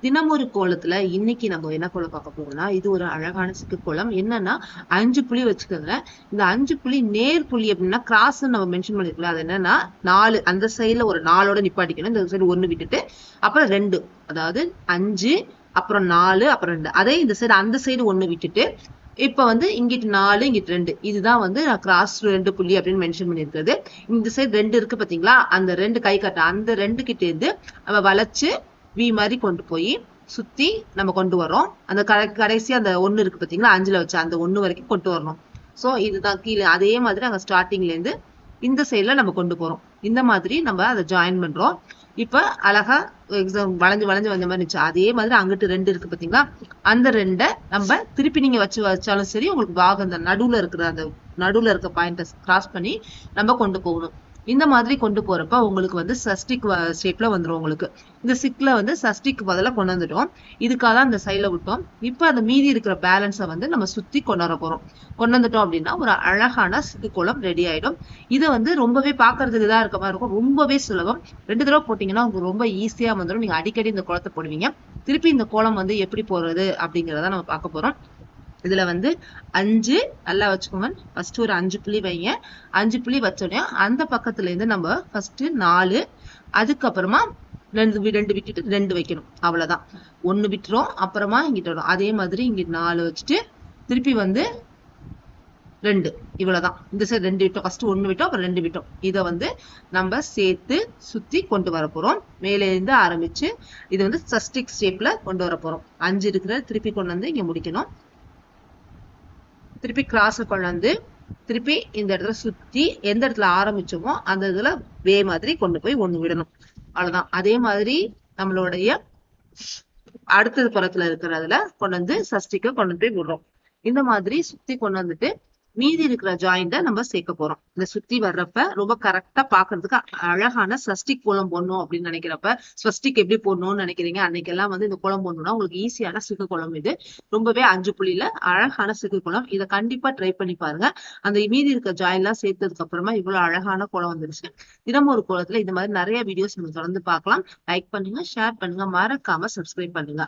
தினமொரு கோலத்துல இன்னைக்கு நம்ம என்ன கோலம் பார்க்க போறோம்னா, இது ஒரு அழகான சிக்கு கோலம். என்னன்னா 5 புள்ளி வச்சுக்கோங்க. இந்த 5 புள்ளி நேர் புள்ளி அப்படின்னா கிராஸ் நம்ம மென்ஷன் பண்ணிருக்கோம். அது என்னன்னா 4 அந்த சைடுல ஒரு 4ஓட நிப்பாட்டிக்கணும். இந்த சைடு 1 விட்டுட்டு அப்புறம் 2, அதாவது 5 அப்புறம் 4 அப்புறம் 2. அதே இந்த சைடு அந்த சைடு 1 விட்டுட்டு இப்ப வந்து இங்கிட்டு 4 இங்கிட்டு 2, இதுதான் வந்து நான் கிராஸ் 2 புள்ளி அப்படின்னு மென்ஷன் பண்ணிருக்கிறது. இந்த சைடு 2 இருக்கு பாத்தீங்களா, அந்த 2 கை காட்ட அந்த 2 கிட்ட இருந்து நம்ம வளைச்சு வி மாதிரி கொண்டு போய் சுத்தி நம்ம கொண்டு வரோம். அந்த கடைசி அந்த 1 இருக்கு பாத்தீங்களா, 5ல வச்சு அந்த 1 வரைக்கும் கொண்டு வரணும். சோ இதுதான் கீழே. அதே மாதிரி அங்க ஸ்டார்டிங்ல இருந்து இந்த சைட்ல நம்ம கொண்டு போறோம். இந்த மாதிரி நம்ம அதை ஜாயின் பண்றோம். இப்ப அழகா வளைஞ்சு வளைஞ்சு வந்த மாதிரி இருந்துச்சு. அதே மாதிரி அங்கிட்டு 2 இருக்கு பாத்தீங்களா, அந்த 2 நம்ம திருப்பி நீங்க வச்சாலும் சரி, உங்களுக்கு அந்த நடுவுல இருக்க பாயிண்ட கிராஸ் பண்ணி நம்ம கொண்டு போகணும். இந்த மாதிரி கொண்டு போறப்ப உங்களுக்கு வந்து சஸ்டிக் ஷேப்ல வந்துடும். உங்களுக்கு இந்த சிக்ல வந்து சஸ்டிக் பதிலா கொண்டு வந்துட்டோம். இதுக்காக தான் இந்த சைட்ல விட்டோம். இப்ப அந்த மீதி இருக்கிற பேலன்ஸை வந்து நம்ம சுத்தி கொண்டு வர போறோம். கொண்டு வந்துட்டோம் அப்படின்னா ஒரு அழகான சிக்கு கோலம் ரெடி ஆயிடும். இது வந்து ரொம்பவே பாக்குறதுக்கு இதா இருக்க மாதிரி இருக்கும். ரொம்பவே சுலபம். 2 தடவை போட்டீங்கன்னா உங்களுக்கு ரொம்ப ஈஸியா வந்துடும். நீங்க அடிக்கடி இந்த கோலத்தை போடுவீங்க. திருப்பி இந்த கோலம் வந்து எப்படி போடுறது அப்படிங்கிறத நம்ம பார்க்க போறோம். இதுல வந்து 5 நல்லா வச்சுக்கோங்க. ஃபர்ஸ்ட் ஒரு 5 புள்ளி வைங்க. 5 புள்ளி வச்சோடனே அந்த பக்கத்துல இருந்து நம்ம ஃபர்ஸ்ட் 4, அதுக்கப்புறமா 2 விட்டுட்டு 2 வைக்கணும். அவ்வளவுதான். 1 விட்டுரும், அப்புறமா இங்கிட்ட வரும். அதே மாதிரி இங்க 4 வச்சுட்டு திருப்பி வந்து 2, இவ்வளவுதான். இந்த சைடு 2 விட்டோம், ஃபர்ஸ்ட் 1 விட்டோம், அப்புறம் 2 விட்டோம். இதை வந்து நம்ம சேர்த்து சுத்தி கொண்டு வர போறோம். மேலே இருந்து ஆரம்பிச்சு இது வந்து சஸ்டிக் ஷேப்ல கொண்டு வர போறோம். 5 இருக்கிற திருப்பி கொண்டு வந்து இங்க முடிக்கணும். திருப்பி கிராஸ் கொண்டு வந்து திருப்பி இந்த இடத்துல சுத்தி எந்த இடத்துல ஆரம்பிச்சோமோ அந்த இதுல வே மாதிரி கொண்டு போய் 1 விடணும். அவ்வளவுதான். அதே மாதிரி நம்மளுடைய அடுத்தது புறத்துல இருக்கிறதுல கொண்டு வந்து சஸ்டிக்க கொண்டு போய் விடுறோம். இந்த மாதிரி சுத்தி கொண்டு வந்துட்டு மீதி இருக்கிற ஜாயிண்ட நம்ம சேர்க்க போறோம். இந்த சுத்தி வர்றப்ப ரொம்ப கரெக்டா பாக்குறதுக்கு அழகான ஸ்வஸ்டிக் கோலம் போடணும் அப்படின்னு நினைக்கிறப்ப, ஸ்வஸ்டிக் எப்படி போடணும்னு நினைக்கிறீங்க அன்னைக்கெல்லாம் வந்து இந்த கோலம் போடணும்னா உங்களுக்கு ஈஸியான சிக்கு கோலம் இது. ரொம்பவே 5 புள்ளியில அழகான சிக்கு கோலம். இதை கண்டிப்பா ட்ரை பண்ணி பாருங்க. அந்த மீதி இருக்க ஜாயின் எல்லாம் சேர்த்ததுக்கு அப்புறமா இவ்வளவு அழகான கோலம் வந்துருச்சு. தினமும் ஒரு கோலத்துல இந்த மாதிரி நிறைய வீடியோஸ் நம்ம தொடர்ந்து பார்க்கலாம். லைக் பண்ணுங்க, ஷேர் பண்ணுங்க, மறக்காம சப்ஸ்கிரைப் பண்ணுங்க.